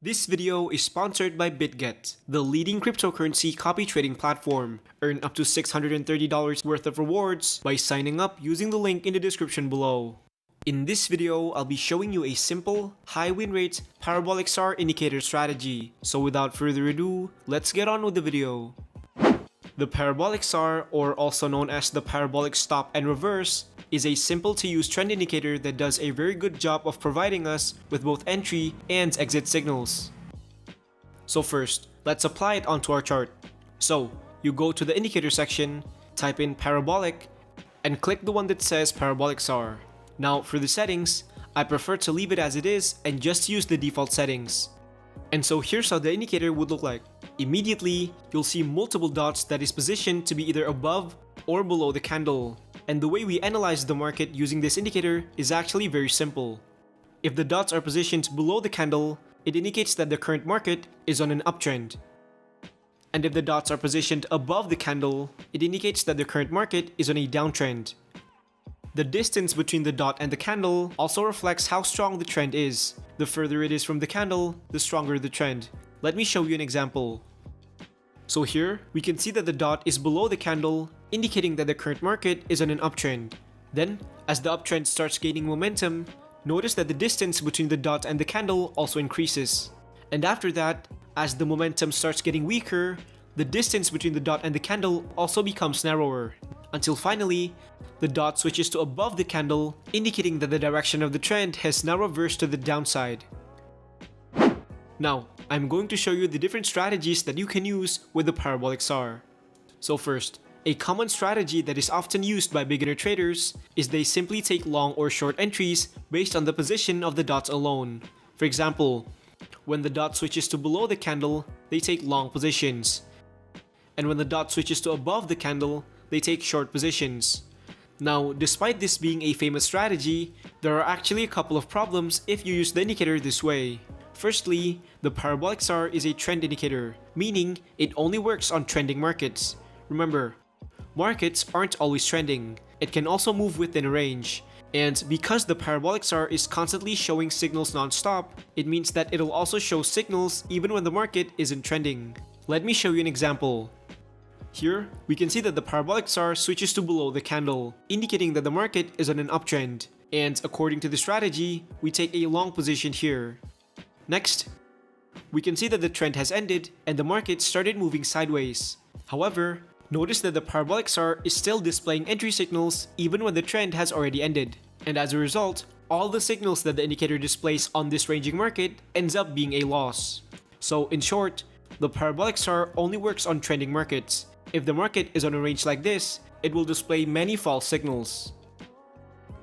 This video is sponsored by BitGet, the leading cryptocurrency copy trading platform. Earn up to $630 worth of rewards by signing up using the link in the description below. In this video, I'll be showing you a simple, high win rate Parabolic SAR Indicator strategy. So without further ado, let's get on with the video. The Parabolic SAR, or also known as the Parabolic Stop and Reverse, is a simple to use trend indicator that does a very good job of providing us with both entry and exit signals. So first, let's apply it onto our chart. So, you go to the indicator section, type in Parabolic, and click the one that says Parabolic SAR. Now for the settings, I prefer to leave it as it is and just use the default settings. And so here's how the indicator would look like. Immediately, you'll see multiple dots that is positioned to be either above or below the candle. And the way we analyze the market using this indicator is actually very simple. If the dots are positioned below the candle, it indicates that the current market is on an uptrend. And if the dots are positioned above the candle, it indicates that the current market is on a downtrend. The distance between the dot and the candle also reflects how strong the trend is. The further it is from the candle, the stronger the trend. Let me show you an example. So here, we can see that the dot is below the candle, indicating that the current market is on an uptrend. Then, as the uptrend starts gaining momentum, notice that the distance between the dot and the candle also increases. And after that, as the momentum starts getting weaker, the distance between the dot and the candle also becomes narrower, until finally, the dot switches to above the candle, indicating that the direction of the trend has now reversed to the downside. Now, I'm going to show you the different strategies that you can use with the Parabolic SAR. So first, a common strategy that is often used by beginner traders is they simply take long or short entries based on the position of the dots alone. For example, when the dot switches to below the candle, they take long positions. And when the dot switches to above the candle, they take short positions. Now, despite this being a famous strategy, there are actually a couple of problems if you use the indicator this way. Firstly, the Parabolic SAR is a trend indicator, meaning it only works on trending markets. Remember, markets aren't always trending. It can also move within a range. And because the Parabolic SAR is constantly showing signals non-stop, it means that it'll also show signals even when the market isn't trending. Let me show you an example. Here, we can see that the Parabolic SAR switches to below the candle, indicating that the market is on an uptrend. And according to the strategy, we take a long position here. Next, we can see that the trend has ended and the market started moving sideways. However, notice that the Parabolic SAR is still displaying entry signals even when the trend has already ended. And as a result, all the signals that the indicator displays on this ranging market ends up being a loss. So in short, the Parabolic SAR only works on trending markets. If the market is on a range like this, it will display many false signals.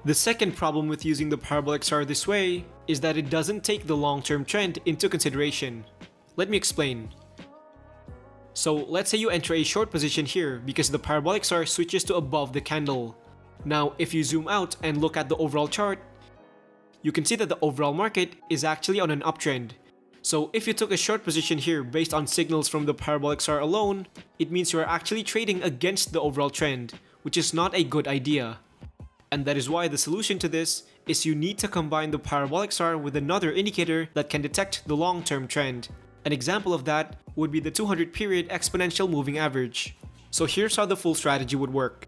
The second problem with using the Parabolic SAR this way is that it doesn't take the long-term trend into consideration. Let me explain. So let's say you enter a short position here because the Parabolic SAR switches to above the candle. Now if you zoom out and look at the overall chart, you can see that the overall market is actually on an uptrend. So if you took a short position here based on signals from the Parabolic SAR alone, it means you are actually trading against the overall trend, which is not a good idea. And that is why the solution to this is you need to combine the Parabolic SAR with another indicator that can detect the long-term trend. An example of that would be the 200 period exponential moving average. So here's how the full strategy would work.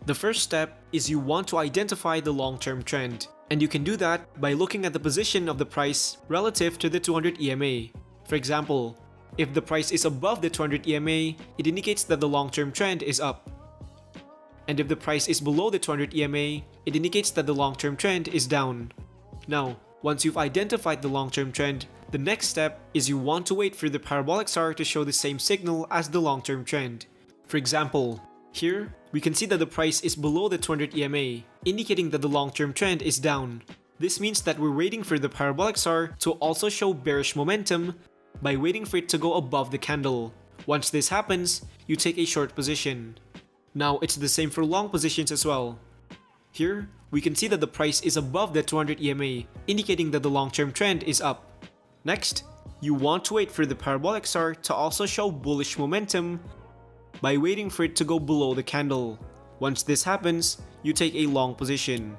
The first step is you want to identify the long-term trend. And you can do that by looking at the position of the price relative to the 200 EMA. For example, if the price is above the 200 EMA, it indicates that the long-term trend is up. And if the price is below the 200 EMA, it indicates that the long-term trend is down. Now, once you've identified the long-term trend, the next step is you want to wait for the Parabolic SAR to show the same signal as the long-term trend. For example, here, we can see that the price is below the 200 EMA, indicating that the long-term trend is down. This means that we're waiting for the Parabolic SAR to also show bearish momentum by waiting for it to go above the candle. Once this happens, you take a short position. Now, it's the same for long positions as well. Here, we can see that the price is above the 200 EMA, indicating that the long-term trend is up. Next, you want to wait for the Parabolic SAR to also show bullish momentum by waiting for it to go below the candle. Once this happens, you take a long position.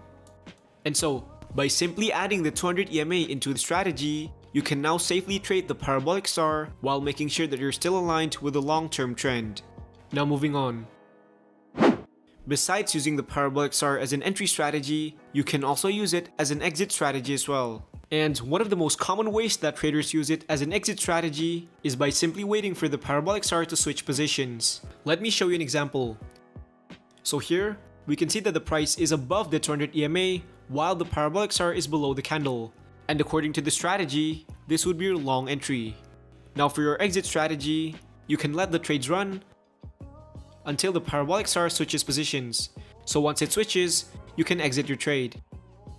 And so, by simply adding the 200 EMA into the strategy, you can now safely trade the Parabolic SAR while making sure that you're still aligned with the long-term trend. Now moving on. Besides using the Parabolic SAR as an entry strategy, you can also use it as an exit strategy as well. And one of the most common ways that traders use it as an exit strategy is by simply waiting for the Parabolic SAR to switch positions. Let me show you an example. So here, we can see that the price is above the 200 EMA while the Parabolic SAR is below the candle. And according to the strategy, this would be your long entry. Now for your exit strategy, you can let the trades run until the Parabolic SAR switches positions. So once it switches, you can exit your trade.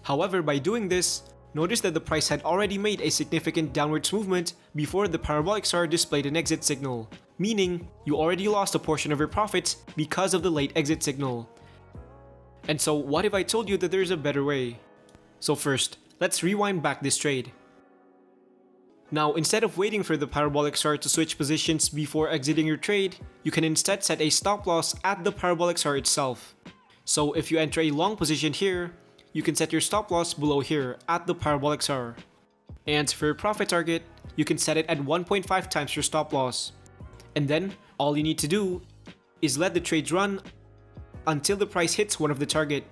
However, by doing this, notice that the price had already made a significant downwards movement before the Parabolic SAR displayed an exit signal, meaning you already lost a portion of your profits because of the late exit signal. And so what if I told you that there's a better way? So first, let's rewind back this trade. Now, instead of waiting for the Parabolic SAR to switch positions before exiting your trade, you can instead set a stop loss at the Parabolic SAR itself. So if you enter a long position here, you can set your stop loss below here at the Parabolic SAR. And for your profit target, you can set it at 1.5 times your stop loss. And then, all you need to do is let the trades run until the price hits one of the target.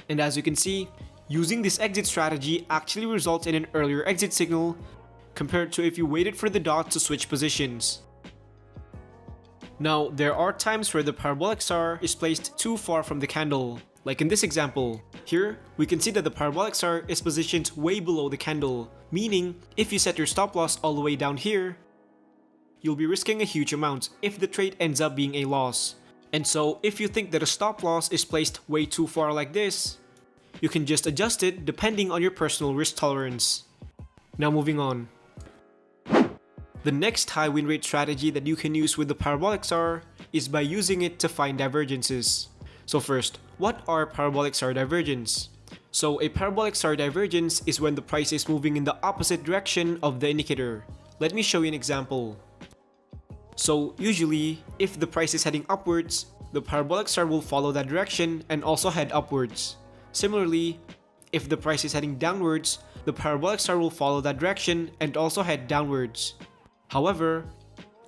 And as you can see, using this exit strategy actually results in an earlier exit signal compared to if you waited for the dot to switch positions. Now, there are times where the Parabolic SAR is placed too far from the candle. Like in this example, here we can see that the Parabolic SAR is positioned way below the candle, meaning if you set your stop loss all the way down here, you'll be risking a huge amount if the trade ends up being a loss. And so if you think that a stop loss is placed way too far like this, you can just adjust it depending on your personal risk tolerance. Now moving on. The next high win rate strategy that you can use with the Parabolic SAR is by using it to find divergences. So first, what are Parabolic SAR divergence? So a Parabolic SAR divergence is when the price is moving in the opposite direction of the indicator. Let me show you an example. So usually, if the price is heading upwards, the Parabolic SAR will follow that direction and also head upwards. Similarly, if the price is heading downwards, the Parabolic SAR will follow that direction and also head downwards. However,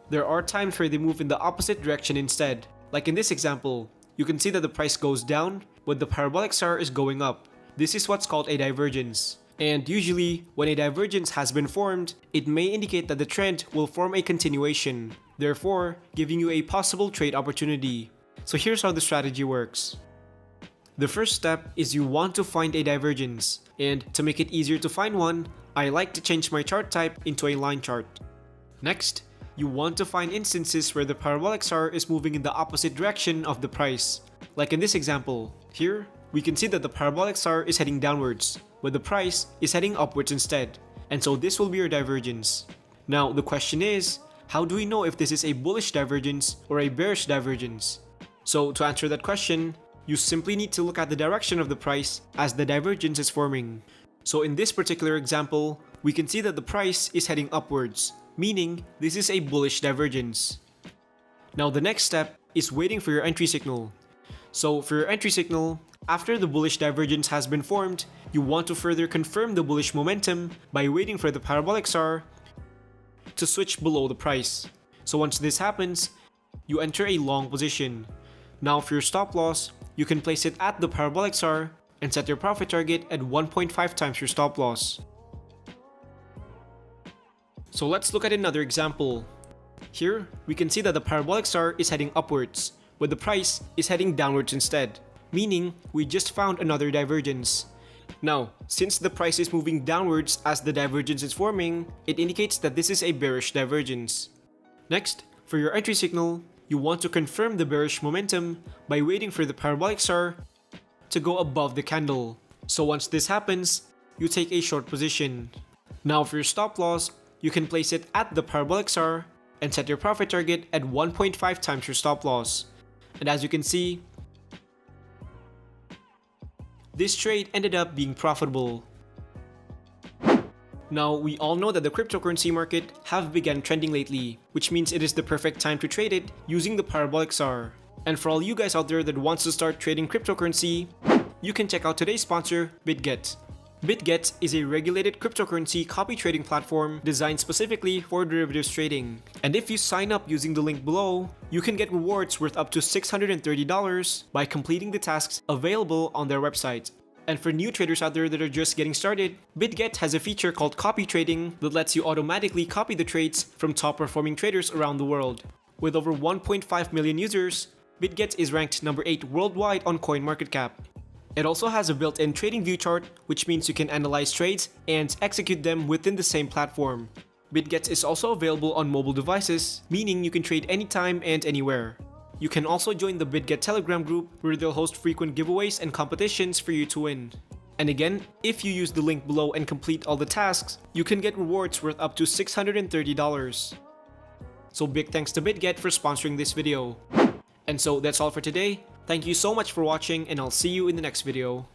there are times where they move in the opposite direction instead. Like in this example, you can see that the price goes down, but the Parabolic SAR is going up. This is what's called a divergence. And usually, when a divergence has been formed, it may indicate that the trend will form a continuation, therefore giving you a possible trade opportunity. So here's how the strategy works. The first step is you want to find a divergence, and to make it easier to find one, I like to change my chart type into a line chart. Next, you want to find instances where the Parabolic SAR is moving in the opposite direction of the price. Like in this example, here, we can see that the Parabolic SAR is heading downwards, but the price is heading upwards instead. And so this will be your divergence. Now, the question is, how do we know if this is a bullish divergence or a bearish divergence? So to answer that question, you simply need to look at the direction of the price as the divergence is forming. So in this particular example, we can see that the price is heading upwards, meaning this is a bullish divergence. Now the next step is waiting for your entry signal. So for your entry signal, after the bullish divergence has been formed, you want to further confirm the bullish momentum by waiting for the Parabolic SAR to switch below the price. So once this happens, you enter a long position. Now for your stop loss, you can place it at the Parabolic SAR and set your profit target at 1.5 times your stop loss. So let's look at another example. Here, we can see that the Parabolic SAR is heading upwards, but the price is heading downwards instead, meaning we just found another divergence. Now, since the price is moving downwards as the divergence is forming, it indicates that this is a bearish divergence. Next, for your entry signal, you want to confirm the bearish momentum by waiting for the Parabolic SAR to go above the candle. So once this happens, you take a short position. Now for your stop loss, you can place it at the Parabolic SAR and set your profit target at 1.5 times your stop loss. And as you can see, this trade ended up being profitable. Now, we all know that the cryptocurrency market have begun trending lately, which means it is the perfect time to trade it using the Parabolic SAR. And for all you guys out there that wants to start trading cryptocurrency, you can check out today's sponsor, BitGet. BitGet is a regulated cryptocurrency copy trading platform designed specifically for derivatives trading. And if you sign up using the link below, you can get rewards worth up to $630 by completing the tasks available on their website. And for new traders out there that are just getting started, BitGet has a feature called copy trading that lets you automatically copy the trades from top performing traders around the world. With over 1.5 million users, BitGet is ranked number 8 worldwide on CoinMarketCap. It also has a built-in trading view chart, which means you can analyze trades and execute them within the same platform. BitGet is also available on mobile devices, meaning you can trade anytime and anywhere. You can also join the BitGet Telegram group, where they'll host frequent giveaways and competitions for you to win. And again, if you use the link below and complete all the tasks, you can get rewards worth up to $630. So big thanks to BitGet for sponsoring this video. And so that's all for today. Thank you so much for watching, and I'll see you in the next video.